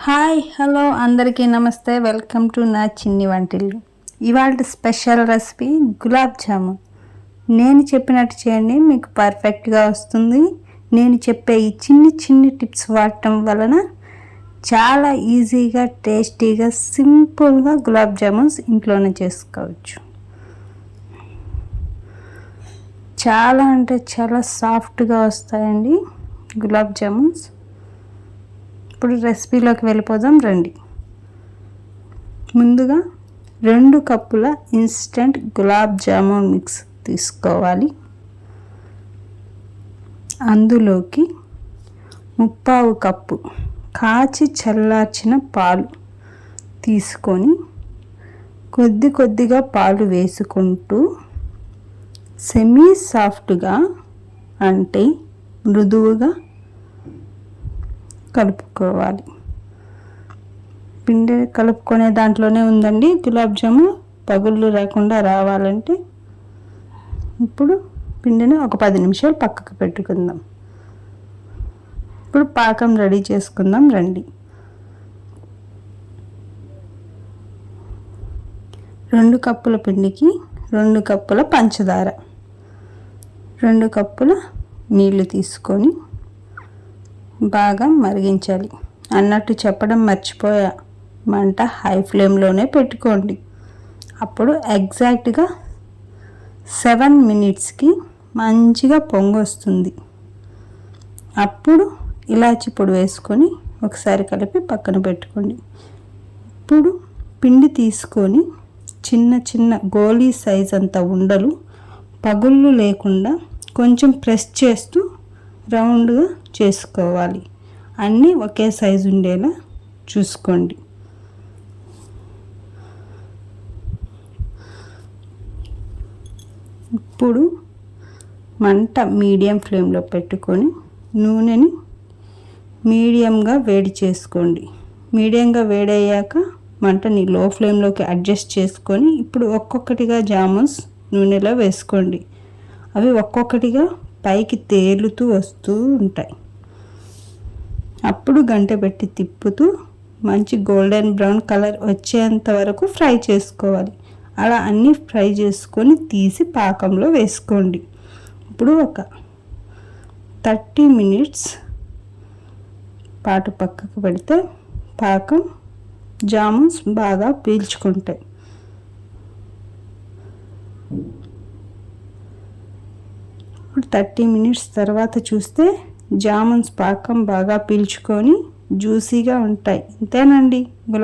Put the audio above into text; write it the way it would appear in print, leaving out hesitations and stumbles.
Hi hello అందరికీ నమస్తే. Welcome to నా చిన్ని వంటిల్లు. ఇవాళ స్పెషల్ రెసిపీ గులాబ్ జామున్. నేను చెప్పినట్టు చేయండి, మీకు పర్ఫెక్ట్గా వస్తుంది. నేను చెప్పే ఈ చిన్ని టిప్స్ వాడటం వలన చాలా ఈజీగా, టేస్టీగా, సింపుల్గా గులాబ్ జామున్స్ ఇంట్లోనే చేసుకోవచ్చు. చాలా అంటే చాలా సాఫ్ట్గా వస్తాయండి గులాబ్ జామున్స్. ఇప్పుడు రెసిపీలోకి వెళ్ళిపోదాం రండి. ముందుగా 2 కప్పుల ఇన్స్టెంట్ గులాబ్ జామున్ మిక్స్ తీసుకోవాలి. అందులోకి 3/4 కప్పు కాచి చల్లార్చిన పాలు తీసుకొని కొద్దిగా పాలు వేసుకుంటూ సెమీ సాఫ్ట్గా అంటే మృదువుగా కలుపుకోవాలి. పిండి కలుపుకునే దాంట్లోనే ఉందండి గులాబ్ జామున్ పగుళ్ళు రాకుండా రావాలంటే. ఇప్పుడు పిండిని ఒక 10 నిమిషాలు పక్కకు పెట్టుకుందాం. ఇప్పుడు పాకం రెడీ చేసుకుందాం రండి. 2 కప్పుల పిండికి 2 కప్పుల పంచదార, 2 కప్పుల నీళ్లు తీసుకొని బాగా మరిగించాలి. అన్నట్టు చెప్పడం మర్చిపోయా, మంట హై ఫ్లేమ్లోనే పెట్టుకోండి. అప్పుడు ఎగ్జాక్ట్గా 7 మినిట్స్కి మంచిగా పొంగు వస్తుంది. అప్పుడు ఇలాచి పొడి వేసుకొని ఒకసారి కలిపి పక్కన పెట్టుకోండి. ఇప్పుడు పిండి తీసుకొని చిన్న గోళీ సైజ్ అంత ఉండలు పగుళ్ళు లేకుండా కొంచెం ప్రెస్ చేస్తూ రౌండ్గా చేసుకోవాలి. అన్నీ ఒకే సైజు ఉండేలా చూసుకోండి. ఇప్పుడు మంట మీడియం ఫ్లేమ్లో పెట్టుకొని నూనెని మీడియంగా వేడి చేసుకోండి. మీడియంగా వేడయ్యాక మంటని లో ఫ్లేమ్లోకి అడ్జస్ట్ చేసుకొని ఇప్పుడు ఒక్కొక్కటిగా జామున్స్ నూనెలో వేసుకోండి. అవి ఒక్కొక్కటిగా పైకి తేలుతూ వస్తూ ఉంటాయి. అప్పుడు గంట పెట్టి తిప్పుతూ మంచి గోల్డెన్ బ్రౌన్ కలర్ వచ్చేంత వరకు ఫ్రై చేసుకోవాలి. అలా అన్నీ ఫ్రై చేసుకొని తీసి పాకంలో వేసుకోండి. ఇప్పుడు ఒక 30 మినిట్స్ పాటు పక్కకు పెడితే పాకం జామున్స్ బాగా పీల్చుకుంటాయి. ఇప్పుడు 30 మినిట్స్ తర్వాత చూస్తే జామున్స్ పాకం బాగా పీల్చుకొని జ్యూసీగా ఉంటాయి. ఇంతేనండి గులాబ్